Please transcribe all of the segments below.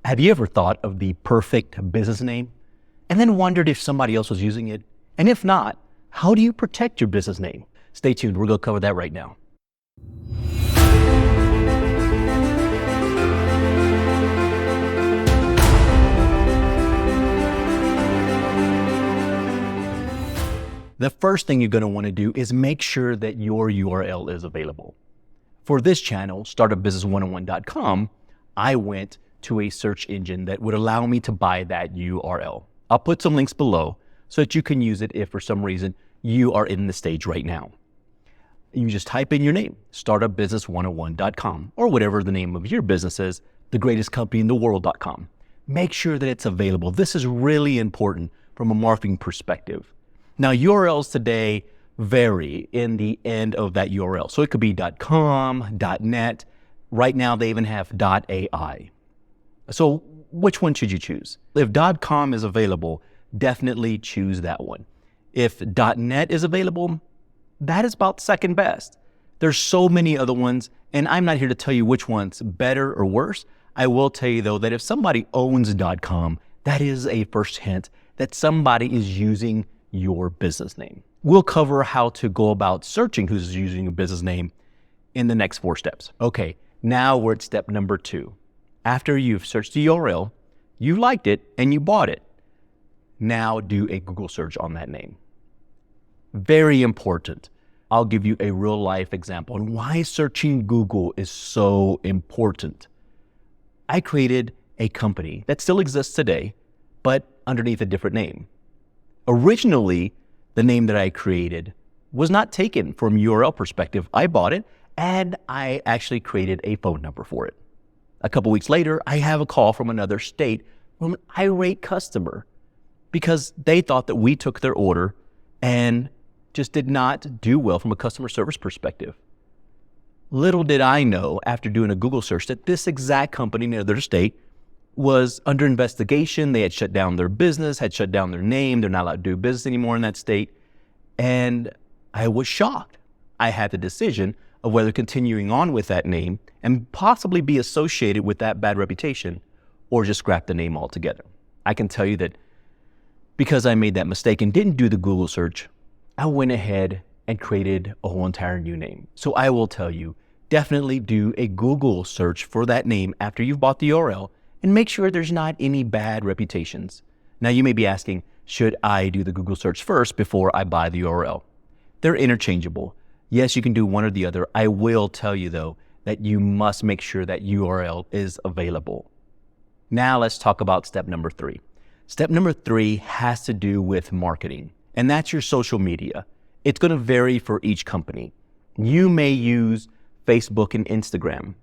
Have you ever thought of the perfect business name and then wondered if somebody else was using it? And if not, how do you protect your business name? Stay tuned. We're going to cover that right now. The first thing you're going to want to do is make sure that your URL is available. For this channel, startupbusiness101.com, I went to a search engine that would allow me to buy that URL. I'll put some links below so that you can use it if for some reason you are in the stage right now. You just type in your name, startupbusiness101.com, or whatever the name of your business is, thegreatestcompanyintheworld.com. Make sure that it's available. This is really important from a marketing perspective. Now, URLs today vary in the end of that URL. So it could be .com, .net. Right now, they even have .ai. So which one should you choose? If .com is available, definitely choose that one. If .net is available, that is about second best. There's so many other ones, and I'm not here to tell you which one's better or worse. I will tell you, though, that if somebody owns .com, that is a first hint that somebody is using your business name. We'll cover how to go about searching who's using your business name in the next 4 steps. Okay, now we're at step number 2. After you've searched the URL, you liked it, and you bought it. Now do a Google search on that name. Very important. I'll give you a real life example on why searching Google is so important. I created a company that still exists today, but underneath a different name. Originally, the name that I created was not taken from URL perspective. I bought it, and I actually created a phone number for it. A couple weeks later, I have a call from another state from an irate customer because they thought that we took their order and just did not do well from a customer service perspective. Little did I know after doing a Google search that this exact company in another state was under investigation. They had shut down their business, had shut down their name. They're not allowed to do business anymore in that state. And I was shocked. I had the decision of whether continuing on with that name and possibly be associated with that bad reputation or just scrap the name altogether. I can tell you that because I made that mistake and didn't do the Google search, I went ahead and created a whole entire new name. So I will tell you, definitely do a Google search for that name after you've bought the URL and make sure there's not any bad reputations. Now you may be asking, should I do the Google search first before I buy the URL? They're interchangeable. Yes, you can do one or the other. I will tell you though, that you must make sure that URL is available. Now let's talk about step number 3. Step number 3 has to do with marketing, and that's your social media. It's going to vary for each company. You may use Facebook and Instagram.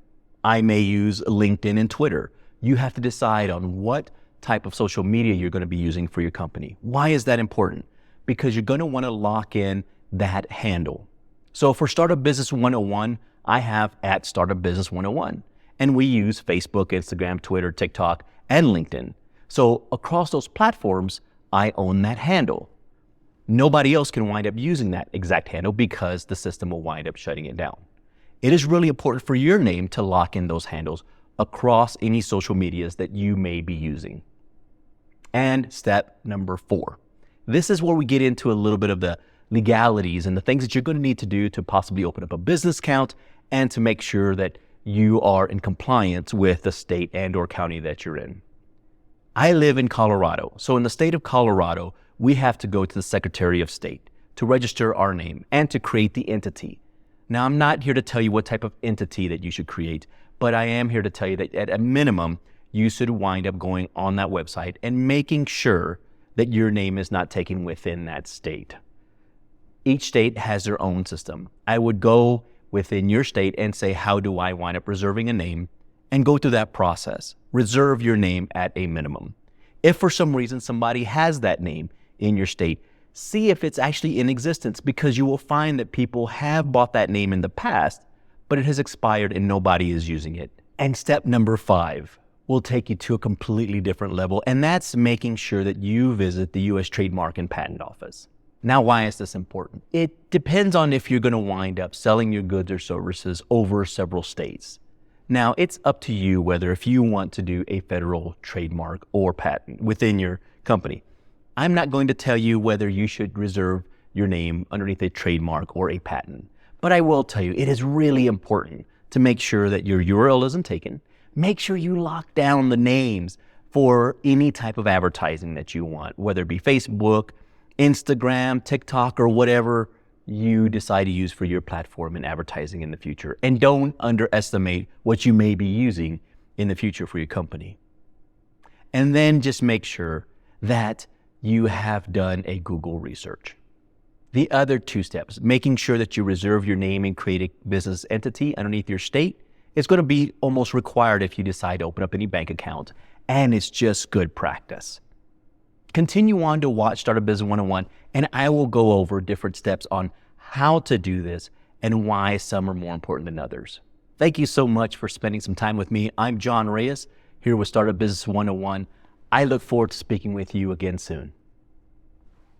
I may use LinkedIn and Twitter. You have to decide on what type of social media you're going to be using for your company. Why is that important? Because you're going to want to lock in that handle. So for Startup Business 101, I have at Startup Business 101, and we use Facebook, Instagram, Twitter, TikTok, and LinkedIn. So across those platforms, I own that handle. Nobody else can wind up using that exact handle because the system will wind up shutting it down. It is really important for your name to lock in those handles across any social medias that you may be using. And step number 4. This is where we get into a little bit of the legalities and the things that you're going to need to do to possibly open up a business account and to make sure that you are in compliance with the state and or county that you're in. I live in Colorado. So in the state of Colorado, we have to go to the Secretary of State to register our name and to create the entity. Now, I'm not here to tell you what type of entity that you should create, but I am here to tell you that at a minimum, you should wind up going on that website and making sure that your name is not taken within that state. Each state has their own system. I would go within your state and say, how do I wind up reserving a name? And go through that process. Reserve your name at a minimum. If for some reason somebody has that name in your state, see if it's actually in existence, because you will find that people have bought that name in the past, but it has expired and nobody is using it. And step number 5 will take you to a completely different level, and that's making sure that you visit the U.S. Trademark and Patent Office. Now, why is this important? It depends on if you're going to wind up selling your goods or services over several states. Now, it's up to you whether if you want to do a federal trademark or patent within your company. I'm not going to tell you whether you should reserve your name underneath a trademark or a patent, but I will tell you it is really important to make sure that your URL isn't taken. Make sure you lock down the names for any type of advertising that you want, whether it be Facebook, Instagram, TikTok, or whatever you decide to use for your platform and advertising in the future. And don't underestimate what you may be using in the future for your company. And then just make sure that you have done a Google research. The other two steps, making sure that you reserve your name and create a business entity underneath your state, is going to be almost required if you decide to open up any bank account, and it's just good practice. Continue on to watch Startup Business 101, and I will go over different steps on how to do this and why some are more important than others. Thank you so much for spending some time with me. I'm John Reyes, here with Startup Business 101. I look forward to speaking with you again soon.